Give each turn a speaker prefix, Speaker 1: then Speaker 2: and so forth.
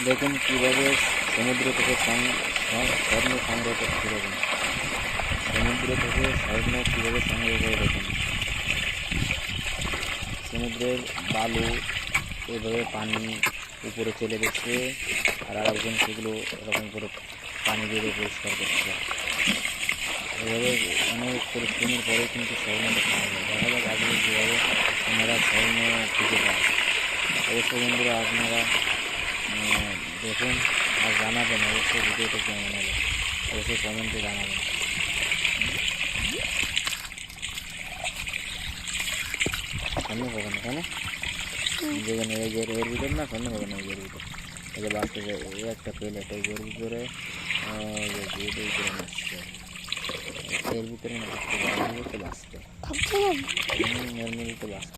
Speaker 1: দেখুন কীভাবে সমুদ্র থেকে স্বর্ণ সংগ্রহ করতে দেখুন, সমুদ্র থেকে স্বর্ণ কীভাবে সংগ্রহ করে দেখুন। সমুদ্রের বালু এভাবে পানি উপরে চলে গেছে, আর আরেকজন সেগুলো এরকম করে পানি দিয়ে পরিষ্কার করছে। এভাবে অনেক পরিশ্রমের পরে কিন্তু স্বর্ণটা পাওয়া যায়। দেখা যাক আগে যেভাবে ওনারা স্বর্ণ খুঁজে পায়। অবশ্যই বন্ধুরা আপনারা দেখুন আর জানাবেন অবশ্যই ভিডিওটা কেমন হলো, অবশ্যই কমেন্টে জানাবেন। স্বর্ণ পাবেন কেন যেখানে এই যে এর ভিতর না স্বর্ণ পাবেন, এই এর ভিতর এই যে বাঁচতে যায় এই একটা প্লেট, এই এর ভিতরে আসছে এর ভিতরে না বাঁচতে এর মধ্যে বাঁচতে